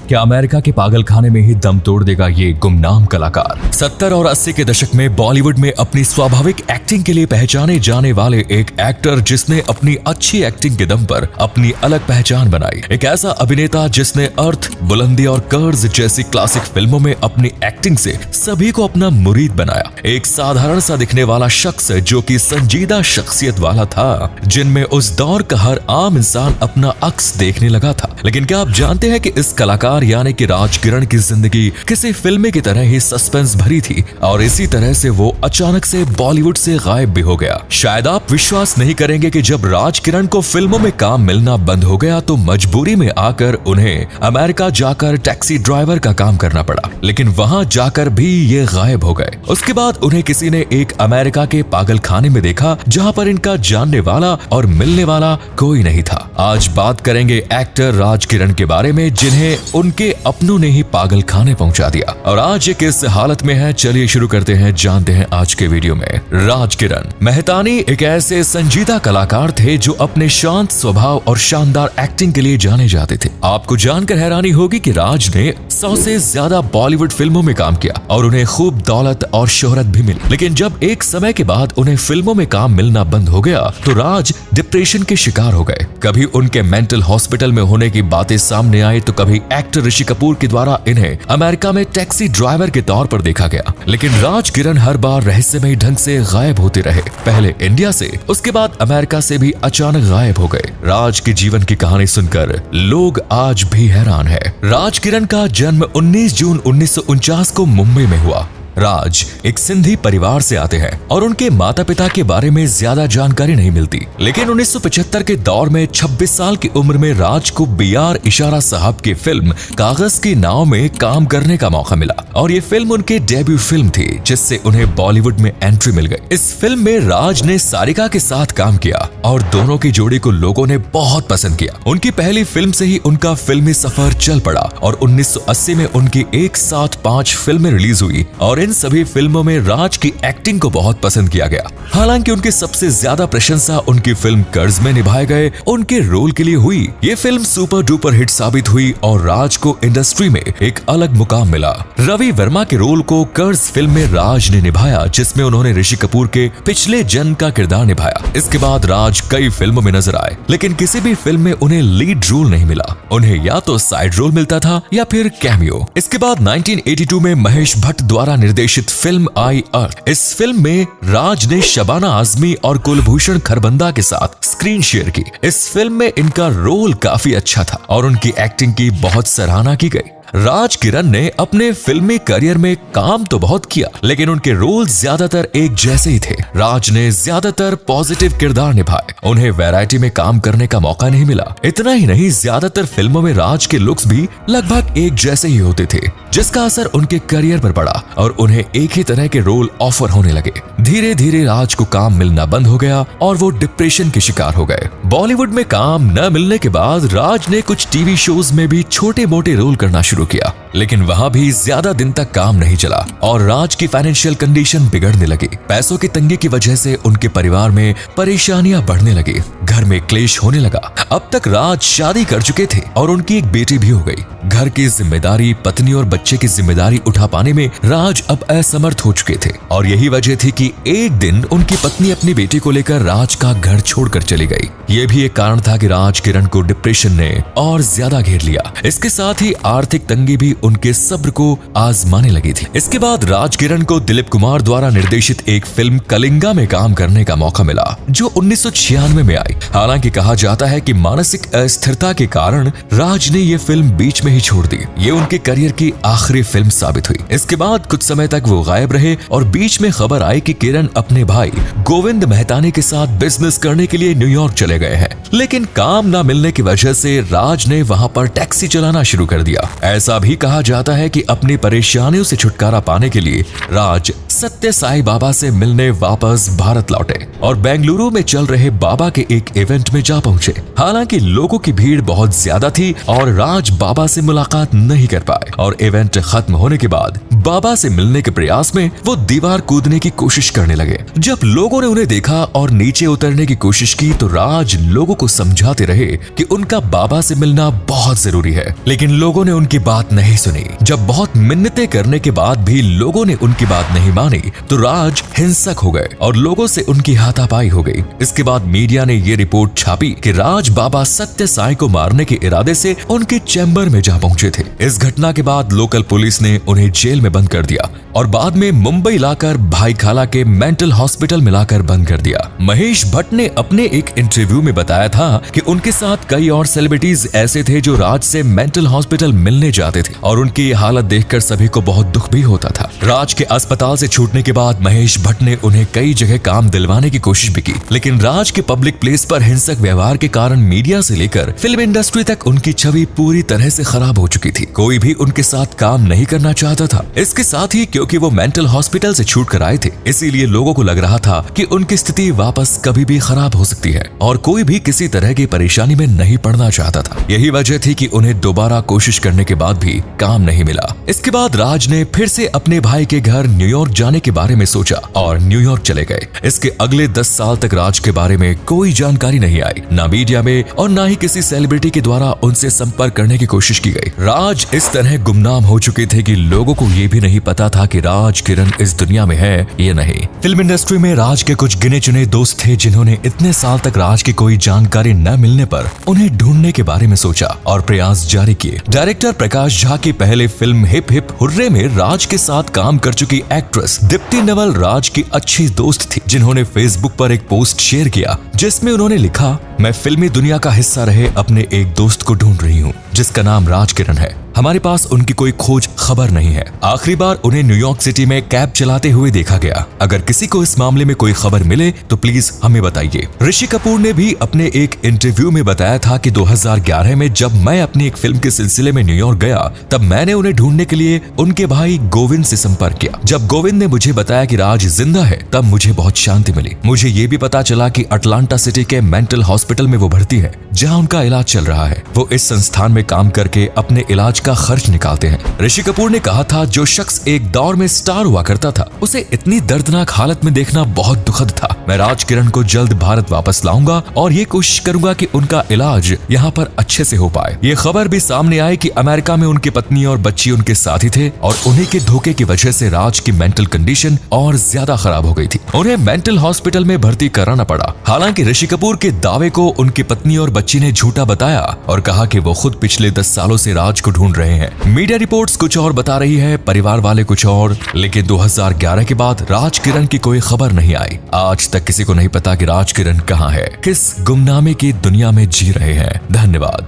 क्या अमेरिका के पागल खाने में ही दम तोड़ देगा ये गुमनाम कलाकार। 70 और 80 के दशक में बॉलीवुड में अपनी स्वाभाविक एक्टिंग के लिए पहचाने जाने वाले एक एक्टर जिसने अपनी अच्छी एक्टिंग के दम पर अपनी अलग पहचान बनाई। एक ऐसा अभिनेता जिसने अर्थ, बुलंदी और कर्ज जैसी क्लासिक फिल्मों में अपनी एक्टिंग से सभी को अपना मुरीद बनाया। एक साधारण सा दिखने वाला शख्स जो कि संजीदा शख्सियत वाला था, जिनमें उस दौर का हर आम इंसान अपना अक्स देखने लगा था। लेकिन क्या आप जानते हैं कि इस कलाकार यानी कि राज किरण की जिंदगी किसी फिल्म की तरह ही सस्पेंस भरी थी और इसी तरह से वो अचानक से बॉलीवुड से गायब भी हो गया। शायद आप विश्वास नहीं करेंगे कि जब राज किरण को फिल्मों में काम मिलना बंद हो गया तो मजबूरी में आकर उन्हें अमेरिका जाकर टैक्सी ड्राइवर का काम करना पड़ा, लेकिन वहां जाकर भी ये गायब हो गए। उसके बाद उन्हें किसी ने एक अमेरिका के पागल खाने में देखा जहां पर इनका जानने वाला और मिलने वाला कोई नहीं था। आज बात करेंगे एक्टर राज किरण के बारे में जिन्हें उनके अपनों ने ही पागल खाने पहुंचा दिया। और आज ये किस हालत में है, चलिए शुरू करते हैं, जानते हैं आज के वीडियो में। राज किरण मेहतानी एक ऐसे संजीदा कलाकार थे जो अपने शांत स्वभाव और शानदार एक्टिंग के लिए जाने जाते थे। आपको जानकर हैरानी होगी कि राज ने 100 से ज्यादा बॉलीवुड फिल्मों में काम किया और उन्हें खूब दौलत और शोहरत भी मिली। लेकिन जब एक समय के बाद उन्हें फिल्मों में काम मिलना बंद हो गया तो राज डिप्रेशन के शिकार हो गए। कभी उनके मेंटल हॉस्पिटल में होने की बातें सामने आई तो कभी एक्टर ऋषि कपूर के द्वारा इन्हें अमेरिका में टैक्सी ड्राइवर के तौर पर देखा गया। लेकिन राज किरण हर बार रहस्यमय ढंग से गायब होते रहे, पहले इंडिया से, उसके बाद अमेरिका से भी अचानक गायब हो गए। राज की जीवन की कहानी सुनकर लोग आज भी हैरान है। राज किरण का जन्म 19 जून 1949 को मुंबई में हुआ। राज एक सिंधी परिवार से आते हैं और उनके माता पिता के बारे में ज्यादा जानकारी नहीं मिलती। लेकिन 1975 के दौर में 26 साल की उम्र में राज को BR इशारा साहब की फिल्म कागज की नाव में काम करने का मौका मिला और ये फिल्म उनके डेब्यू फिल्म थी जिससे उन्हें बॉलीवुड में एंट्री मिल गई। इस फिल्म में राज ने सारिका के साथ काम किया और दोनों की जोड़ी को लोगों ने बहुत पसंद किया। उनकी पहली फिल्म से ही उनका फिल्मी सफर चल पड़ा और 1980 में उनकी एक साथ 5 फिल्में रिलीज हुई और इन सभी फिल्मों में राज की एक्टिंग को बहुत पसंद किया गया। हालांकि उनकी सबसे ज्यादा प्रशंसा उनकी फिल्म कर्ज में निभाए गए उनके रोल के लिए हुई। ये फिल्म सुपर डुपर हिट साबित हुई और राज को इंडस्ट्री में एक अलग मुकाम मिला। रवि वर्मा के रोल को कर्ज फिल्म में राज ने निभाया जिसमें उन्होंने ऋषि कपूर के पिछले जन्म का किरदार निभाया। इसके बाद राज कई फिल्मों में नजर आए लेकिन किसी भी फिल्म में उन्हें लीड रोल नहीं मिला। उन्हें या तो साइड रोल मिलता था या फिर कैमियो। इसके बाद 1982 में महेश भट्ट द्वारा निर्देशित फिल्म आई अर्थ। इस फिल्म में राज ने शबाना आजमी और कुलभूषण खरबंदा के साथ स्क्रीन शेयर की। इस फिल्म में इनका रोल काफी अच्छा था और उनकी एक्टिंग की बहुत सराहना की गई। राज किरण ने अपने फिल्मी करियर में काम तो बहुत किया लेकिन उनके रोल ज्यादातर एक जैसे ही थे। राज ने ज्यादातर पॉजिटिव किरदार निभाए, उन्हें वैरायटी में काम करने का मौका नहीं मिला। इतना ही नहीं, ज्यादातर फिल्मों में राज के लुक्स भी लगभग एक जैसे ही होते थे जिसका असर उनके करियर पर पड़ा और उन्हें एक ही तरह के रोल ऑफर होने लगे। धीरे धीरे राज को काम मिलना बंद हो गया और वो डिप्रेशन के शिकार हो गए। बॉलीवुड में काम न मिलने के बाद राज ने कुछ टीवी शोज में भी छोटे मोटे रोल करना शुरू किया लेकिन वहां भी ज्यादा दिन तक काम नहीं चला और राज की फाइनेंशियल कंडीशन बिगड़ने लगी। पैसों की तंगी की वजह से उनके परिवार में परेशानियां बढ़ने लगी, घर में क्लेश होने लगा। अब तक राज शादी कर चुके थे और उनकी एक बेटी भी हो गई। घर की जिम्मेदारी, पत्नी और बच्चे की जिम्मेदारी उठा पाने में राज अब असमर्थ हो चुके थे और यही वजह थी कि एक दिन उनकी पत्नी अपनी बेटी को लेकर राज का घर छोड़कर चली गई। ये भी एक कारण था कि राज किरण को डिप्रेशन ने और ज्यादा घेर लिया। इसके साथ ही आर्थिक तंगी भी उनके सब्र को आजमाने लगी थी। इसके बाद राज किरण को दिलीप कुमार द्वारा निर्देशित एक फिल्म कलिंगा में काम करने का मौका मिला जो 1996 में आई। हालांकि कहा जाता है कि मानसिक अस्थिरता के कारण राज ने ये फिल्म बीच में ही छोड़ दी। ये उनके करियर की आखिरी फिल्म साबित हुई। इसके बाद कुछ समय तक वो गायब रहे और बीच में खबर आई कि किरण अपने भाई गोविंद मेहतानी के साथ बिजनेस करने के लिए न्यूयॉर्क चले गए हैं। लेकिन काम न मिलने की वजह से राज ने वहां पर टैक्सी चलाना शुरू कर दिया। ऐसा भी कहा जाता है कि अपनी परेशानियों से छुटकारा पाने के लिए राज सत्य साई बाबा से मिलने वापस भारत लौटे और बेंगलुरु में चल रहे बाबा के एक इवेंट में जा पहुंचे। हालांकि लोगों की भीड़ बहुत ज्यादा थी और राज बाबा से मुलाकात नहीं कर पाए और इवेंट खत्म होने के बाद बाबा से मिलने के प्रयास में वो दीवार कूदने की कोशिश करने लगे। जब लोगों ने उन्हें देखा और नीचे उतरने की कोशिश की तो राज लोगों को समझाते रहे कि उनका बाबा से मिलना बहुत जरूरी है, लेकिन लोगों ने उनकी बात नहीं सुनी। जब बहुत मिन्नतें करने के बाद भी लोगों ने उनकी बात नहीं मानी तो राज हिंसक हो गए और लोगों से उनकी हाथापाई हो गई। इसके बाद मीडिया ने ये रिपोर्ट छापी कि राज बाबा सत्य साई को मारने के इरादे से उनके चैम्बर में जा पहुंचे थे। इस घटना के बाद लोकल पुलिस ने उन्हें जेल में बंद कर दिया और बाद में मुंबई लाकर भाई खाला के मेंटल हॉस्पिटल में लाकर बंद कर दिया। महेश भट्ट ने अपने एक इंटरव्यू में बताया था कि उनके साथ कई और सेलिब्रिटीज ऐसे थे जो राज से मेंटल हॉस्पिटल मिलने जाते थे और उनकी ये हालत देखकर सभी को बहुत दुख भी होता था। राज के अस्पताल से छूटने के बाद महेश भट्ट ने उन्हें कई जगह काम दिलवाने की कोशिश भी की, लेकिन राज के पब्लिक प्लेस पर हिंसक व्यवहार के कारण मीडिया से लेकर फिल्म इंडस्ट्री तक उनकी छवि पूरी तरह से खराब हो चुकी थी। कोई भी उनके साथ काम नहीं करना चाहता था। इसके साथ ही क्योंकि वो मेंटल हॉस्पिटल से छूट कर आए थे, इसीलिए लोगों को लग रहा था कि उनकी स्थिति वापस कभी भी खराब हो सकती है और कोई भी किसी तरह की परेशानी में नहीं पड़ना चाहता था। यही वजह थी कि उन्हें दोबारा कोशिश करने के बाद भी काम नहीं मिला। इसके बाद राज ने फिर से अपने भाई के घर न्यूयॉर्क जाने के बारे में सोचा और न्यूयॉर्क चले गए। इसके अगले 10 साल तक राज के बारे में कोई जानकारी नहीं आई, ना मीडिया में और ना ही किसी सेलिब्रिटी के द्वारा उनसे संपर्क करने की कोशिश की गई। राज इस तरह गुमनाम हो चुके थे कि लोगों को ये भी नहीं पता था कि राज किरण इस दुनिया में है या नहीं। फिल्म इंडस्ट्री में राज के कुछ गिने चुने दोस्त थे जिन्होंने इतने साल तक राज की कोई जानकारी न मिलने पर उन्हें ढूंढने के बारे में सोचा और प्रयास जारी किए। डायरेक्टर प्रकाश झा की पहले फिल्म हिप हिप हुर्रे में राज के साथ काम कर चुकी एक्ट्रेस दीप्ति नवल राज की अच्छी दोस्त थी, जिन्होंने फेसबुक पर एक पोस्ट शेयर किया जिसमें उन्होंने लिखा, मैं फिल्मी दुनिया का हिस्सा रहे अपने एक दोस्त को ढूंढ रही हूँ जिसका नाम राज किरण है। हमारे पास उनकी कोई खोज खबर नहीं है। आखिरी बार उन्हें न्यूयॉर्क सिटी में कैब चलाते हुए देखा गया। अगर किसी को इस मामले में कोई खबर मिले तो प्लीज हमें बताइए। ऋषि कपूर ने भी अपने एक इंटरव्यू में बताया था कि 2011 में जब मैं अपनी एक फिल्म के सिलसिले में न्यूयॉर्क गया तब मैंने उन्हें ढूंढने के लिए उनके भाई गोविंद से संपर्क किया। जब गोविंद ने मुझे बताया कि राज जिंदा है तब मुझे बहुत शांति मिली। मुझे ये भी पता चला कि अटलांटा सिटी के मेंटल हॉस्पिटल में वो भर्ती है जहाँ उनका इलाज चल रहा है। वो इस संस्थान में काम करके अपने इलाज का खर्च निकालते हैं। ऋषि कपूर ने कहा था, जो शख्स एक दौर में स्टार हुआ करता था उसे इतनी दर्दनाक हालत में देखना बहुत दुखद था। मैं राज किरण को जल्द भारत वापस लाऊंगा और ये कोशिश करूंगा कि उनका इलाज यहाँ पर अच्छे से हो पाए। ये खबर भी सामने आई कि अमेरिका में उनकी पत्नी और बच्ची उनके साथ ही थे और उन्हीं के धोखे की वजह से राज की मेंटल कंडीशन और ज्यादा खराब हो गई थी। उन्हें मेंटल हॉस्पिटल में भर्ती कराना पड़ा। हालांकि ऋषि कपूर के दावे को उनकी पत्नी और बच्ची ने झूठा बताया और कहा कि वो खुद पिछले 10 सालों से राज को ढूंढ रहे हैं। मीडिया रिपोर्ट्स कुछ और बता रही है, परिवार वाले कुछ और, लेकिन 2011 के बाद राज किरण की कोई खबर नहीं आई। आज तक किसी को नहीं पता कि राज किरण कहाँ है, किस गुमनामे की दुनिया में जी रहे हैं। धन्यवाद।